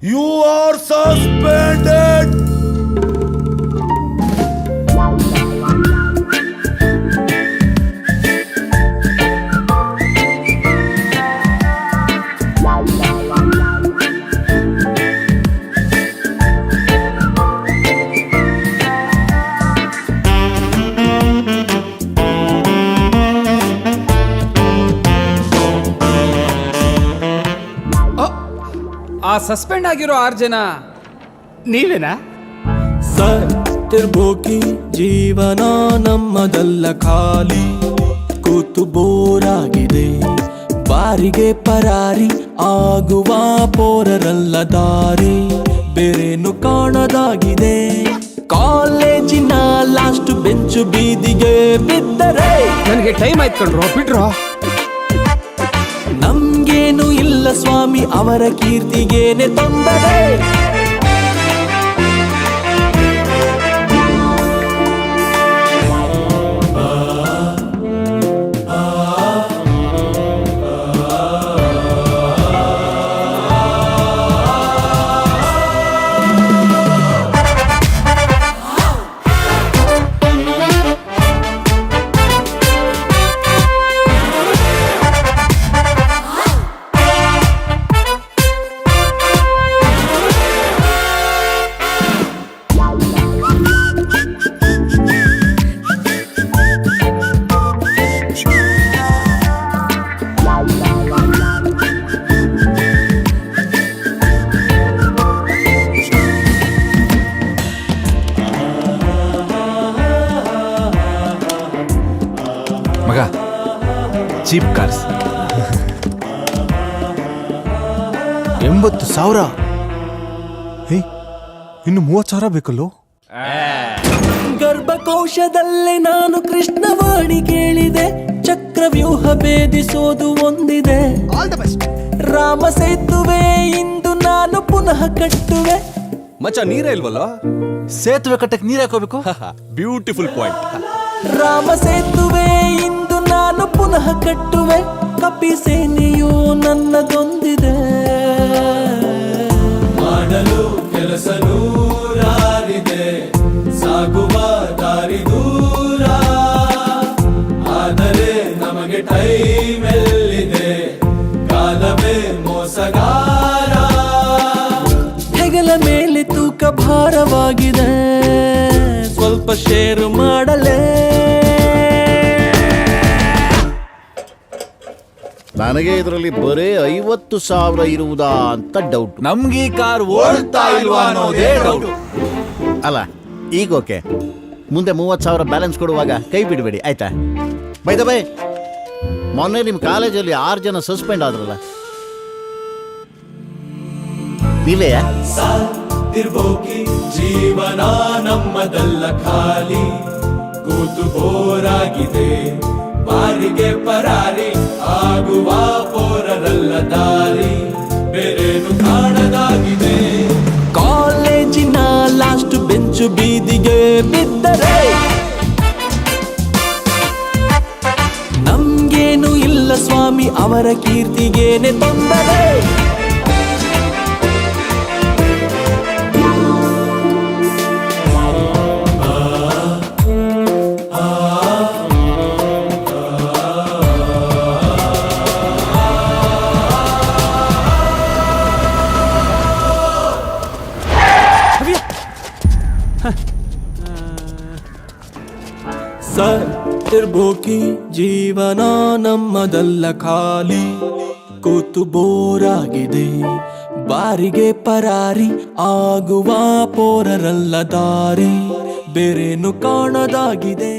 You are suspended. ಆ suspend ಆಗಿರೋ 6 ಜನ ನೀವೇನಾ? ಸತ್ತಿರ್ಬೋಕಿ ಜೀವನ ನಮ್ಮದಲ್ಲ ಖಾಲಿ, ಕೂತು ಬೋರಾಗಿದೆ ಬಾರಿಗೆ ಪರಾರಿ ಆಗುವ ಪೋರರಲ್ಲ ದಾರಿ, ಬೇರೇನು ಕಾಣದಾಗಿದೆ. ಕಾಲೇಜಿನ ಲಾಸ್ಟ್ ಬೆಂಚು ಬೀದಿಗೆ ಬಿದ್ದರೆ ನನಗೆ ಟೈಮ್ ಆಯ್ತು ಕಣ್ರೋ, ಬಿಡ್ರೋ. ನಮ್ಗೇನು ಇಲ್ಲ ಸ್ವಾಮಿ, ಅವರ ಕೀರ್ತಿಗೇನೆ ತೊಂದರೆ. ಮಗ, ಚೀಪ್ ಕಾರ್ಸ್ 80,000. ಇನ್ನು 30,000 ಬೇಕಲ್ಲೋ. ಗರ್ಭಕೋಶದಲ್ಲೇ ನಾನು ಕೃಷ್ಣವಾಣಿ ಕೇಳಿದೆ, ಚಕ್ರವ್ಯೂಹ ಭೇದಿಸೋದು ಒಂದಿದೆ. ರಾಮ ಸೇತುವೆ ಇಂದು ನಾನು ಪುನಃ ಕಟ್ಟುವೆ. ಮಚ್ಚ ನೀರೇ ಇಲ್ವಲ್ಲ, ಸೇತುವೆ ಕಟ್ಟಕ್ಕೆ ನೀರ್ ಹಾಕೋಬೇಕು. Beautiful point. ರಾಮ ಸೇತುವೆ ಇಂದು ನಾನು ಪುನಃ ಕಟ್ಟುವೆ, ಕಪಿ ಸೇನೆಯು ನನ್ನದೊಂದಿದೆ. ಮಾಡಲು ಕೆಲಸ ನೂರಾರಿದೆ, ಸಾಗುವ ದಾರಿ ದೂರ, ಆದರೆ ನಮಗೆ ಟೈಮ್ ಎಲ್ಲಿದೆ, ಕಾಲವೇ ಮೋಸಗಾರ. ಹೆಗಲ ಮೇಲೆ ತೂಕ ಭಾರವಾಗಿದೆ, ಸ್ವಲ್ಪ ಶೇರು ಮಾಡಲೇ. ನನಗೆ ಇದರಲ್ಲಿ ಬರೇ 50,000 ಇರುವುದಾ ಅಂತ ಡೌಟ್. ನಮ್ಗೆ ಈ ಕಾರ್ ಓಡ್ತಾ ಇಲ್ವಾ ಅನ್ನೋದೇ ಡೌಟ್. ಅಲ್ಲ ಈಗ ಓಕೆ, ಮುಂದೆ 30,000 ಬ್ಯಾಲೆನ್ಸ್ ಕೊಡುವಾಗ ಕೈ ಬಿಡಬೇಡಿ ಆಯ್ತಾ? ಬೈ ದ ಬೈ, ಮೊನ್ನೆ ನಿಮ್ಮ ಕಾಲೇಜಲ್ಲಿ 6 ಜನ ಸಸ್ಪೆಂಡ್ ಆದ್ರಲ್ಲ, ನೀವೇ? ಸತ್ತಿರ್ಬೋಕಿ ಜೀವನ ನಮ್ಮದಲ್ಲ ಖಾಲಿ, ಕೂತು ಬೋರಾಗಿದೆ ಬಾರಿಗೆ ಪರಾರಿ ಆಗುವ ಪೋರರಲ್ಲ ದಾರಿ, ಬೇರೇನು ಕಾಣದಾಗಿದೆ. ಕಾಲೇಜಿನ ಲಾಸ್ಟ್ ಬೆಂಚು ಬೀದಿಗೆ ಬಿದ್ದರೆ ನಮ್ಗೇನು ಇಲ್ಲ ಸ್ವಾಮಿ, ಅವರ ಕೀರ್ತಿಗೇನೆ ತೊಂದರೆ. ಸತ್ತಿರ್ಬೋಕಿ ಜೀವನ ನಮ್ಮದಲ್ಲ ಖಾಲಿ, ಕೂತು ಬೋರಾಗಿದೆ ಬಾರಿಗೆ ಪರಾರಿ ಆಗುವ ಪೋರರಲ್ಲ ದಾರಿ, ಬೇರೇನು ಕಾಣದಾಗಿದೆ.